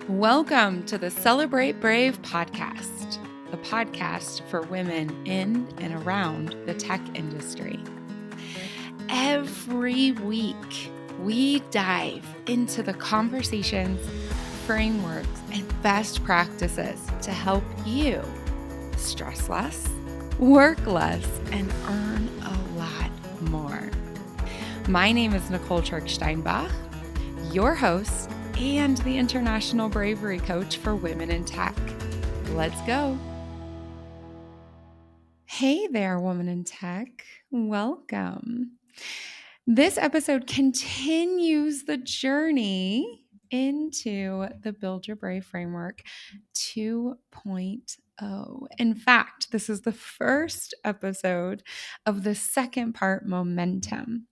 Welcome to the Celebrate Brave podcast, the podcast for women in and around the tech industry. Every week, we dive into the conversations, frameworks, and best practices to help you stress less, work less, and earn a lot more. My name is Nicole Steinbach, your host and the International Bravery Coach for Women in Tech. Let's go. Hey there, Woman in Tech. Welcome. This episode continues the journey into the Build Your Brave Framework 2.0. In fact, this is the first episode of the second part, Momentum.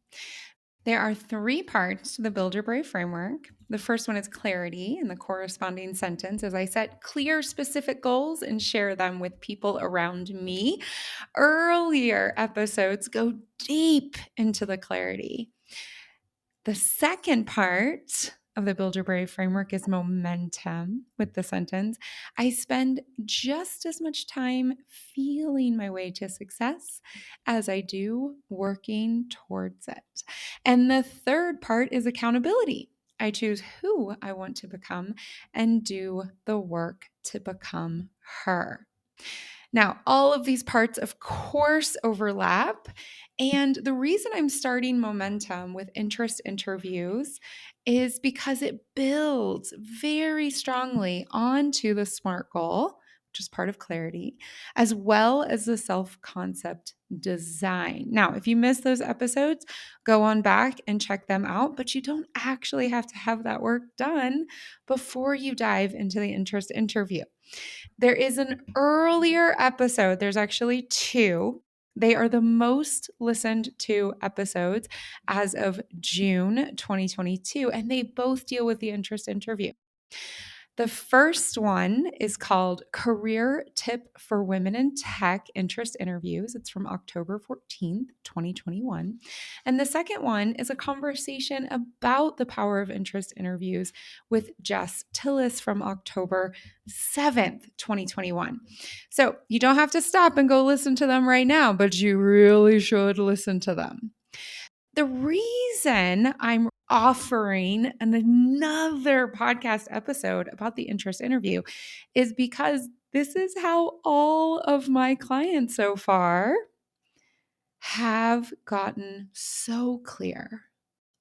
There are 3 parts to the Build Your Brave framework. The first one is clarity, and the corresponding sentence is I set clear, specific goals and share them with people around me. Earlier episodes go deep into the clarity. The second part of the Build Your Brave framework is momentum with the sentence. I spend just as much time feeling my way to success as I do working towards it. And the third part is accountability. I choose who I want to become and do the work to become her. Now, all of these parts, of course, overlap. And the reason I'm starting momentum with interest interviews is because it builds very strongly onto the SMART goal, which is part of clarity, as well as the self-concept design. Now, if you missed those episodes, go on back and check them out, but you don't actually have to have that work done before you dive into the interest interview. There is an earlier episode. There's actually 2. They are the most listened to episodes as of June 2022, and they both deal with the interest interview. The first one is called Career Tip for Women in Tech Interest Interviews. It's from October 14th, 2021. And the second one is a conversation about the power of interest interviews with Jess Tillis from October 7th, 2021. So you don't have to stop and go listen to them right now, but you really should listen to them. The reason I'm offering another podcast episode about the interest interview is because this is how all of my clients so far have gotten so clear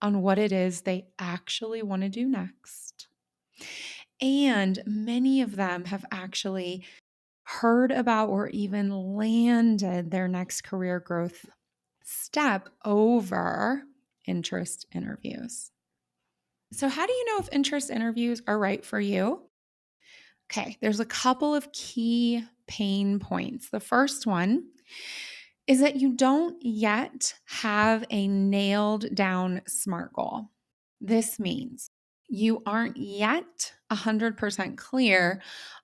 on what it is they actually want to do next. And many of them have actually heard about or even landed their next career growth step over interest interviews. So, how do you know if interest interviews are right for you? Okay, there's a couple of key pain points. The first one is that you don't yet have a nailed down SMART goal. This means you aren't yet 100% clear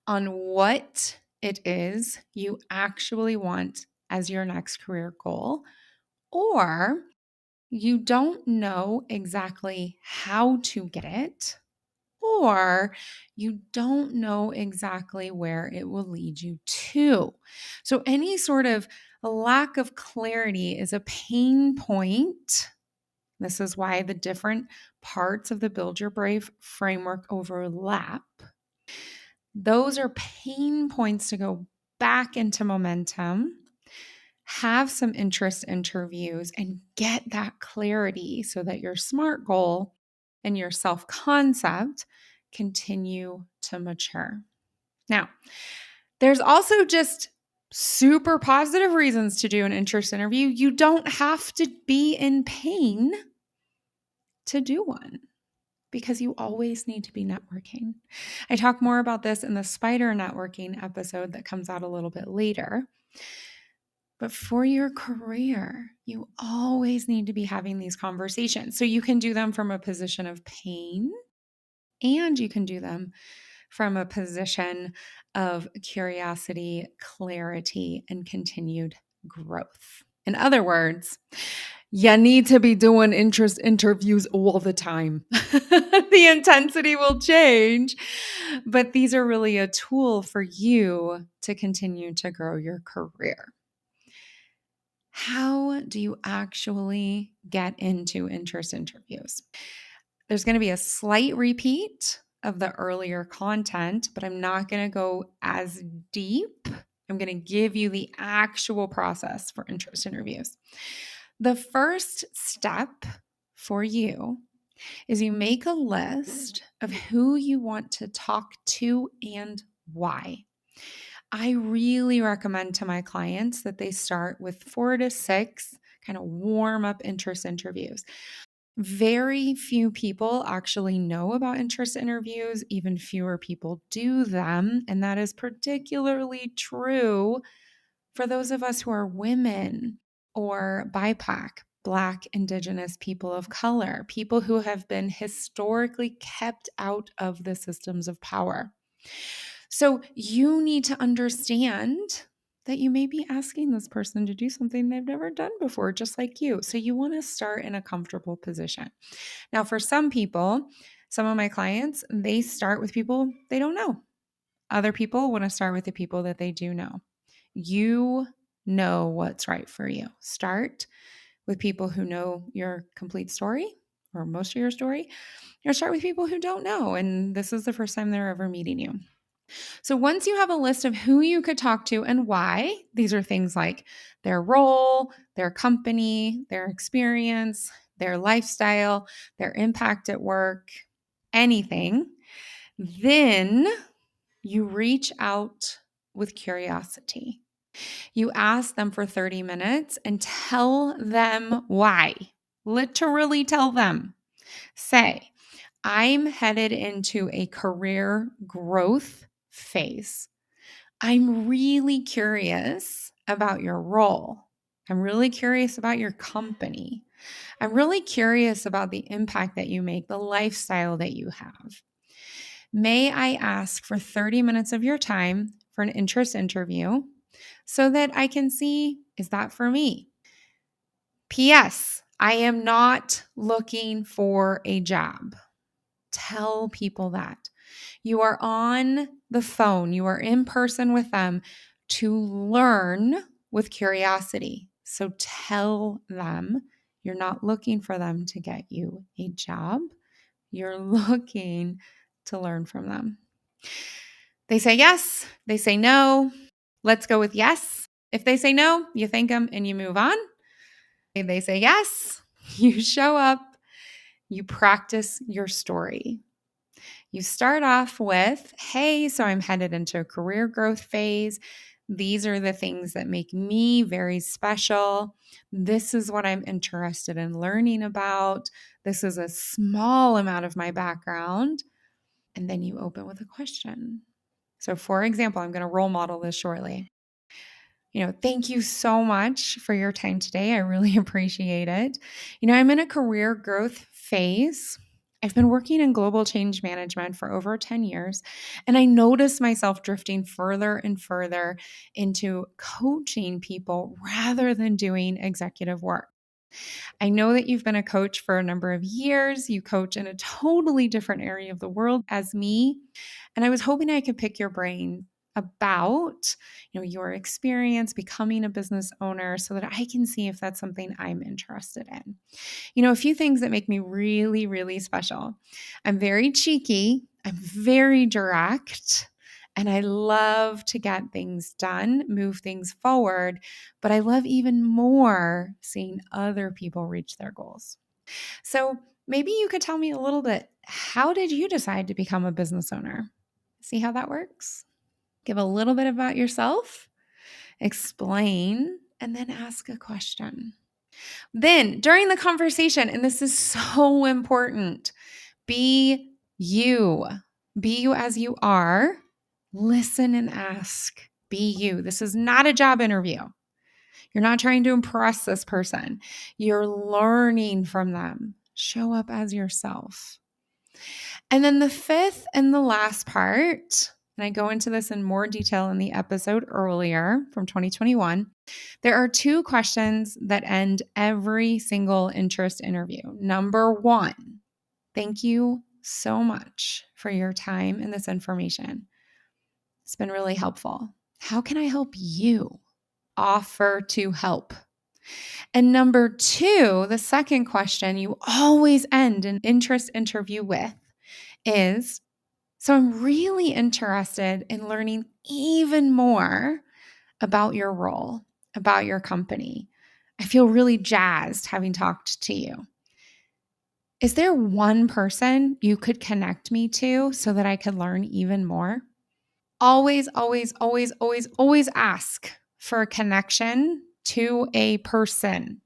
on what it is you actually want as your next career goal, or you don't know exactly how to get it, or you don't know exactly where it will lead you to. So, any sort of lack of clarity is a pain point. This is why the different parts of the Build Your Brave framework overlap. Those are pain points to go back into momentum, have some interest interviews, and get that clarity so that your SMART goal and your self-concept continue to mature. Now, there's also just super positive reasons to do an interest interview. You don't have to be in pain to do one because you always need to be networking. I talk more about this in the spider networking episode that comes out a little bit later. But for your career, you always need to be having these conversations. So you can do them from a position of pain, and you can do them from a position of curiosity, clarity, and continued growth. In other words, you need to be doing interest interviews all the time. The intensity will change, but these are really a tool for you to continue to grow your career. How do you actually get into interest interviews? There's going to be a slight repeat of the earlier content, but I'm not going to go as deep. I'm going to give you the actual process for interest interviews. The first step for you is you make a list of who you want to talk to and why. I really recommend to my clients that they start with 4 to 6 kind of warm up interest interviews. Very few people actually know about interest interviews, even fewer people do them. And that is particularly true for those of us who are women or BIPOC, Black, Indigenous people of color, people who have been historically kept out of the systems of power. So you need to understand that you may be asking this person to do something they've never done before, just like you. So you want to start in a comfortable position. Now, for some people, some of my clients, they start with people they don't know. Other people want to start with the people that they do know. You know what's right for you. Start with people who know your complete story or most of your story, or start with people who don't know. And this is the first time they're ever meeting you. So once you have a list of who you could talk to and why, these are things like their role, their company, their experience, their lifestyle, their impact at work, anything, then you reach out with curiosity. You ask them for 30 minutes and tell them why. Literally tell them. Say, I'm headed into a career growth phase. I'm really curious about your role. I'm really curious about your company. I'm really curious about the impact that you make, the lifestyle that you have. May I ask for 30 minutes of your time for an interest interview so that I can see, is that for me? P.S. I am not looking for a job. Tell people that. You are on the phone, you are in person with them to learn with curiosity. So tell them you're not looking for them to get you a job. You're looking to learn from them. They say yes, they say no. Let's go with yes. If they say no, you thank them and you move on. If they say yes, you show up, you practice your story. You start off with, hey, so I'm headed into a career growth phase. These are the things that make me very special. This is what I'm interested in learning about. This is a small amount of my background. And then you open with a question. So, for example, I'm going to role model this shortly. Thank you so much for your time today. I really appreciate it. I'm in a career growth phase. I've been working in global change management for over 10 years, and I notice myself drifting further and further into coaching people rather than doing executive work. I know that you've been a coach for a number of years. You coach in a totally different area of the world as me. And I was hoping I could pick your brain about your experience becoming a business owner so that I can see if that's something I'm interested in. A few things that make me really, really special. I'm very cheeky. I'm very direct. And I love to get things done, move things forward, but I love even more seeing other people reach their goals. So maybe you could tell me a little bit, how did you decide to become a business owner? See how that works? Give a little bit about yourself, explain, and then ask a question. Then during the conversation, and this is so important, be you. Be you as you are. Listen and ask. Be you. This is not a job interview. You're not trying to impress this person. You're learning from them. Show up as yourself. And then the fifth and the last part and I go into this in more detail in the episode earlier from 2021, there are 2 questions that end every single interest interview. Number 1, thank you so much for your time and this information. It's been really helpful. How can I help you? Offer to help. And number 2, the second question you always end an interest interview with is, so I'm really interested in learning even more about your role, about your company. I feel really jazzed having talked to you. Is there one person you could connect me to so that I could learn even more? Always, always, always, always, always ask for a connection to a person.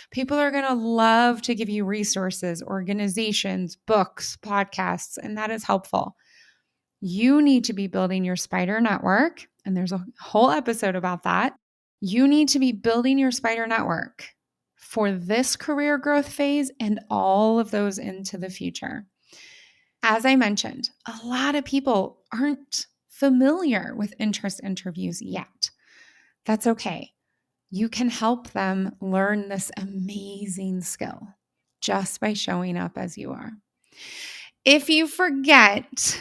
People are going to love to give you resources, organizations, books, podcasts, and that is helpful. You need to be building your spider network, and there's a whole episode about that. You need to be building your spider network for this career growth phase and all of those into the future. As I mentioned, a lot of people aren't familiar with interest interviews yet. That's okay. You can help them learn this amazing skill just by showing up as you are. If you forget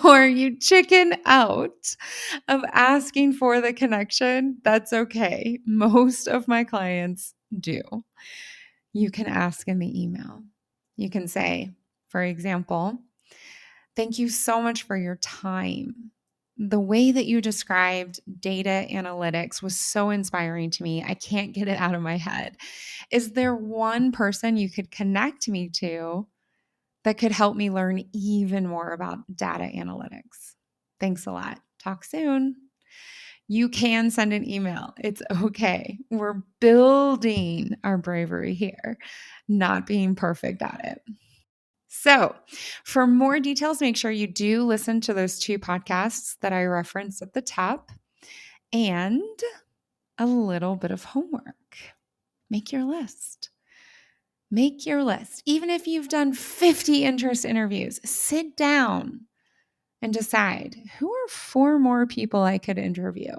or you chicken out of asking for the connection, that's okay. Most of my clients do. You can ask in the email. You can say, for example, thank you so much for your time. The way that you described data analytics was so inspiring to me. I can't get it out of my head. Is there one person you could connect me to that could help me learn even more about data analytics? Thanks a lot. Talk soon. You can send an email. It's okay. We're building our bravery here, not being perfect at it. So, for more details, make sure you do listen to those 2 podcasts that I referenced at the top, and a little bit of homework. Make your list. Make your list. Even if you've done 50 interest interviews, sit down and decide, who are 4 more people I could interview?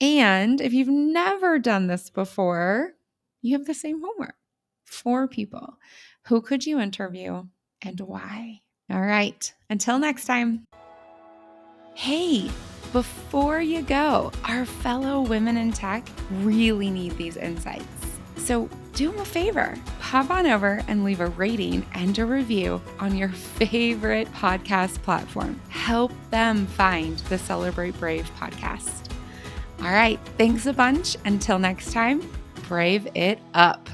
And if you've never done this before, you have the same homework. 4 people. Who could you interview and why? All right. Until next time. Hey, before you go, our fellow women in tech really need these insights. So do them a favor. Hop on over and leave a rating and a review on your favorite podcast platform. Help them find the Celebrate Brave podcast. All right. Thanks a bunch. Until next time, brave it up.